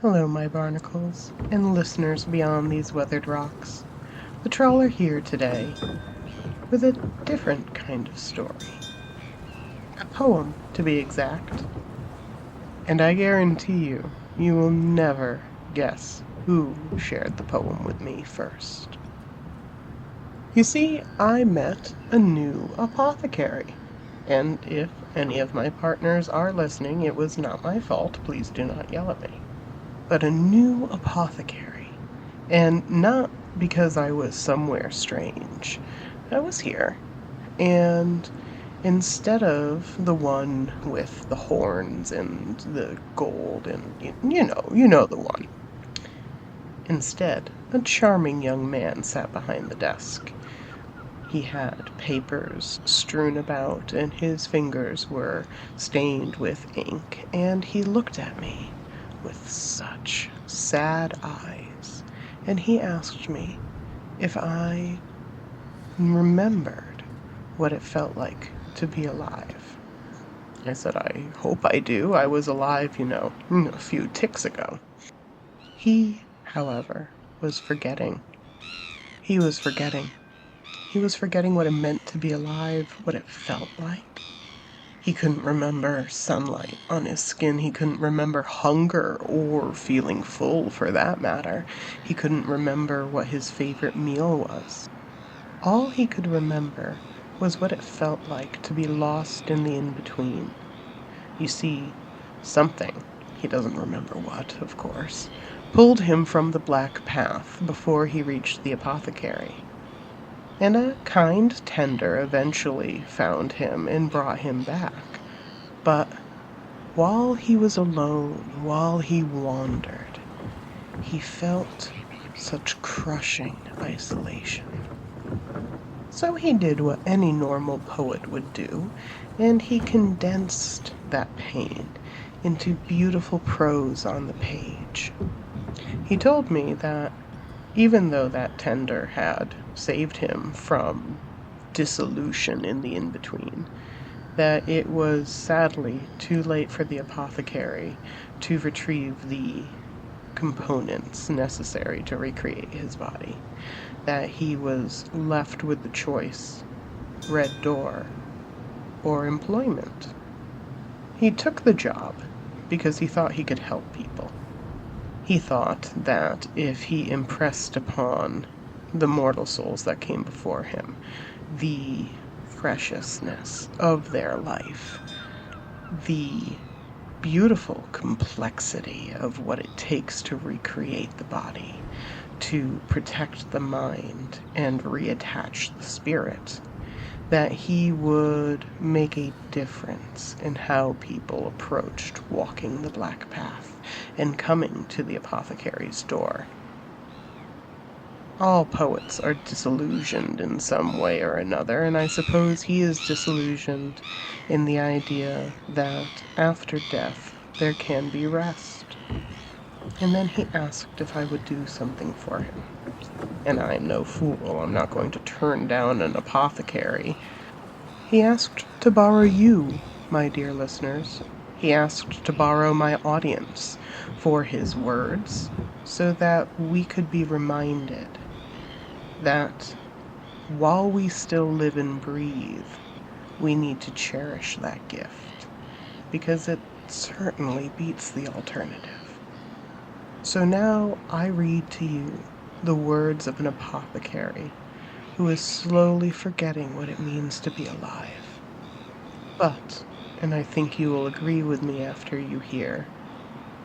Hello, my barnacles, and listeners beyond these weathered rocks. The Trawler here today, with a different kind of story. A poem, to be exact. And I guarantee you, you will never guess who shared the poem with me first. You see, I met a new apothecary. And if any of my partners are listening, it was not my fault. Please do not yell at me. But a new apothecary. And not because I was somewhere strange. I was here. And instead of the one with the horns and the gold and you know the one. Instead, a charming young man sat behind the desk. He had papers strewn about, and his fingers were stained with ink, and he looked at me with such sad eyes, and he asked me if I remembered what it felt like to be alive. I said, I hope I do. I was alive, a few ticks ago. He, however, was forgetting. He was forgetting. He was forgetting what it meant to be alive, what it felt like. He couldn't remember sunlight on his skin. He couldn't remember hunger or feeling full, for that matter. He couldn't remember what his favorite meal was. All he could remember was what it felt like to be lost in the in-between. You see, something, he doesn't remember what, of course, pulled him from the black path before he reached the apothecary. And a kind tender eventually found him and brought him back. But while he was alone, while he wandered, he felt such crushing isolation. So he did what any normal poet would do, and he condensed that pain into beautiful prose on the page. He told me that even though that tender had saved him from dissolution in the in-between, that it was sadly too late for the apothecary to retrieve the components necessary to recreate his body, that he was left with the choice, red door or employment. He took the job because he thought he could help people. He thought that if he impressed upon the mortal souls that came before him the preciousness of their life, the beautiful complexity of what it takes to recreate the body, to protect the mind and reattach the spirit, that he would make a difference in how people approached walking the black path and coming to the apothecary's door. All poets are disillusioned in some way or another, and I suppose he is disillusioned in the idea that after death there can be rest. And then he asked if I would do something for him. And I'm no fool, I'm not going to turn down an apothecary. He asked to borrow you, my dear listeners. He asked to borrow my audience for his words, so that we could be reminded that while we still live and breathe, we need to cherish that gift, because it certainly beats the alternative. So now I read to you the words of an apothecary who is slowly forgetting what it means to be alive. But, and I think you will agree with me after you hear,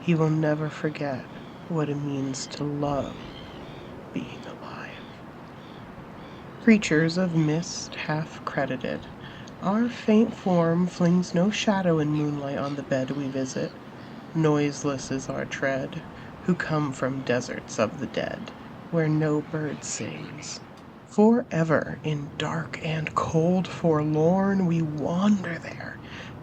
he will never forget what it means to love being alive. Creatures of mist half credited, our faint form flings no shadow in moonlight on the bed we visit. Noiseless is our tread, who come from deserts of the dead, where no bird sings. Forever in dark and cold forlorn we wander there,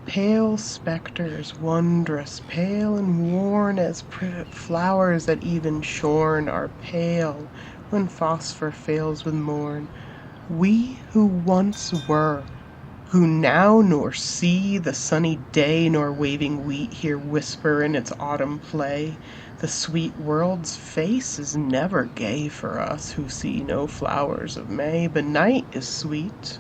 pale spectres, wondrous, pale and worn as privet flowers that even shorn are pale when phosphor fails with morn. We who once were who now nor see the sunny day nor waving wheat hear whisper in its autumn play. The sweet world's face is never gay for us who see no flowers of May, but night is sweet.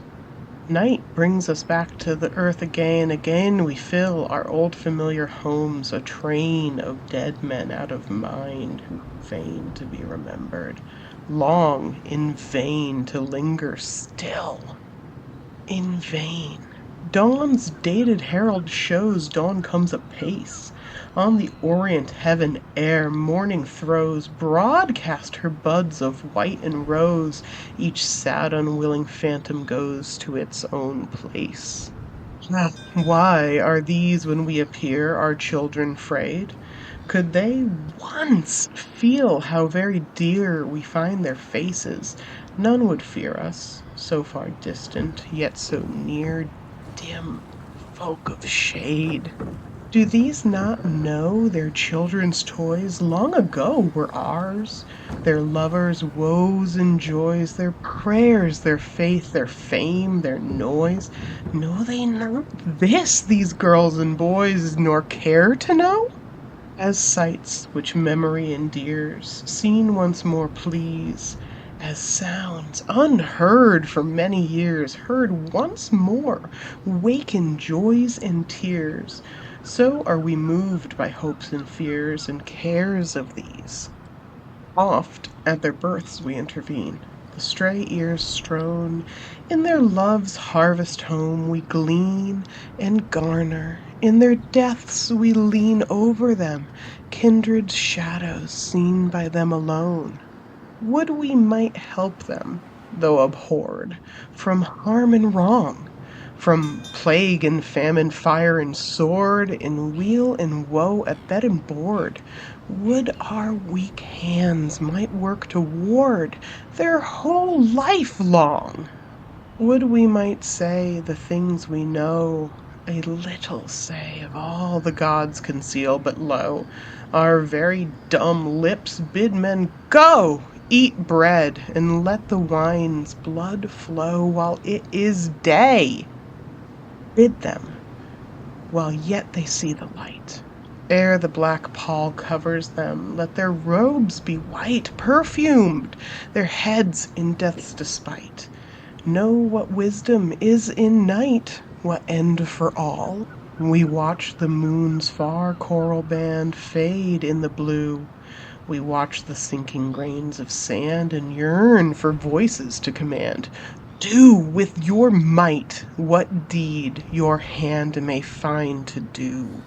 Night brings us back to the earth again. Again we fill our old familiar homes, a train of dead men out of mind who feign to be remembered, long in vain to linger still. In vain. Dawn's dated herald shows dawn comes apace. On the orient heaven air morning throws broadcast her buds of white and rose. Each sad unwilling phantom goes to its own place. Why are these when we appear our children frayed? Could they once feel how very dear we find their faces, none would fear us, so far distant, yet so near, dim folk of shade. Do these not know their children's toys long ago were ours? Their lovers' woes and joys, their prayers, their faith, their fame, their noise? Know they not this, these girls and boys, nor care to know? As sights which memory endears, seen once more please, as sounds unheard for many years, heard once more, waken joys and tears, so are we moved by hopes and fears and cares of these. Oft at their births we intervene, the stray ears strown, in their love's harvest home we glean and garner, in their deaths we lean over them, kindred shadows seen by them alone. Would we might help them, though abhorred, from harm and wrong, from plague and famine, fire and sword, in weal and woe, at bed and board. Would our weak hands might work to ward their whole life long. Would we might say the things we know, a little say of all the gods conceal, but lo, our very dumb lips bid men go, eat bread, and let the wine's blood flow while it is day. Bid them, while yet they see the light. Ere the black pall covers them, let their robes be white, perfumed, their heads in death's despite. Know what wisdom is in night, what end for all. We watch the moon's far coral band fade in the blue. We watch the sinking grains of sand and yearn for voices to command. Do with your might what deed your hand may find to do.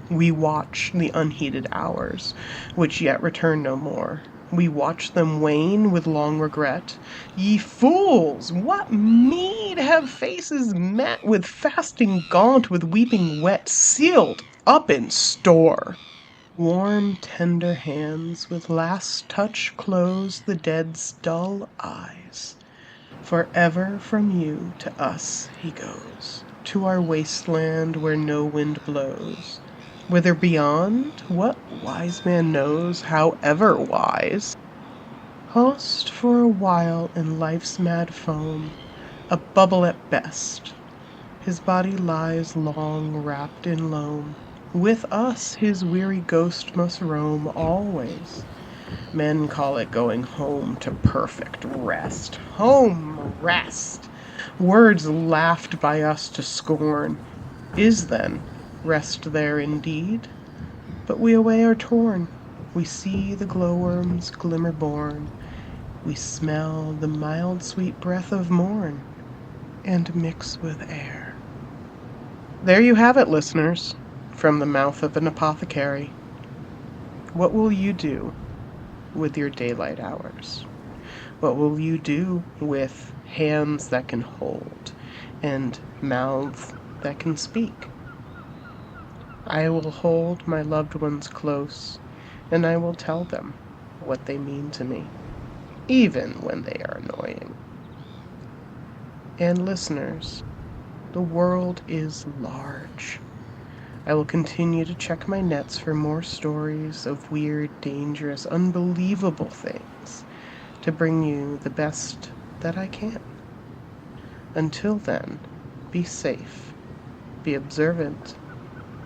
We watch the unheeded hours, which yet return no more. We watch them wane with long regret. Ye fools, what meed have faces met with fasting gaunt, with weeping wet, sealed up in store? Warm, tender hands with last touch close the dead's dull eyes. Forever from you to us he goes, to our wasteland where no wind blows. Whither beyond, what wise man knows, however wise? Tossed for a while in life's mad foam, a bubble at best, his body lies long wrapped in loam. With us his weary ghost must roam always. Men call it going home to perfect rest. Home, rest! Words laughed by us to scorn. Is then rest there indeed? But we away are torn. We see the glowworms glimmer born. We smell the mild sweet breath of morn, and mix with air. There you have it, listeners, from the mouth of an apothecary. What will you do with your daylight hours? What will you do with hands that can hold and mouths that can speak? I will hold my loved ones close, and I will tell them what they mean to me, even when they are annoying. And listeners, the world is large. I will continue to check my nets for more stories of weird, dangerous, unbelievable things to bring you the best that I can. Until then, Be safe, be observant,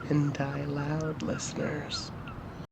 and die loud, listeners.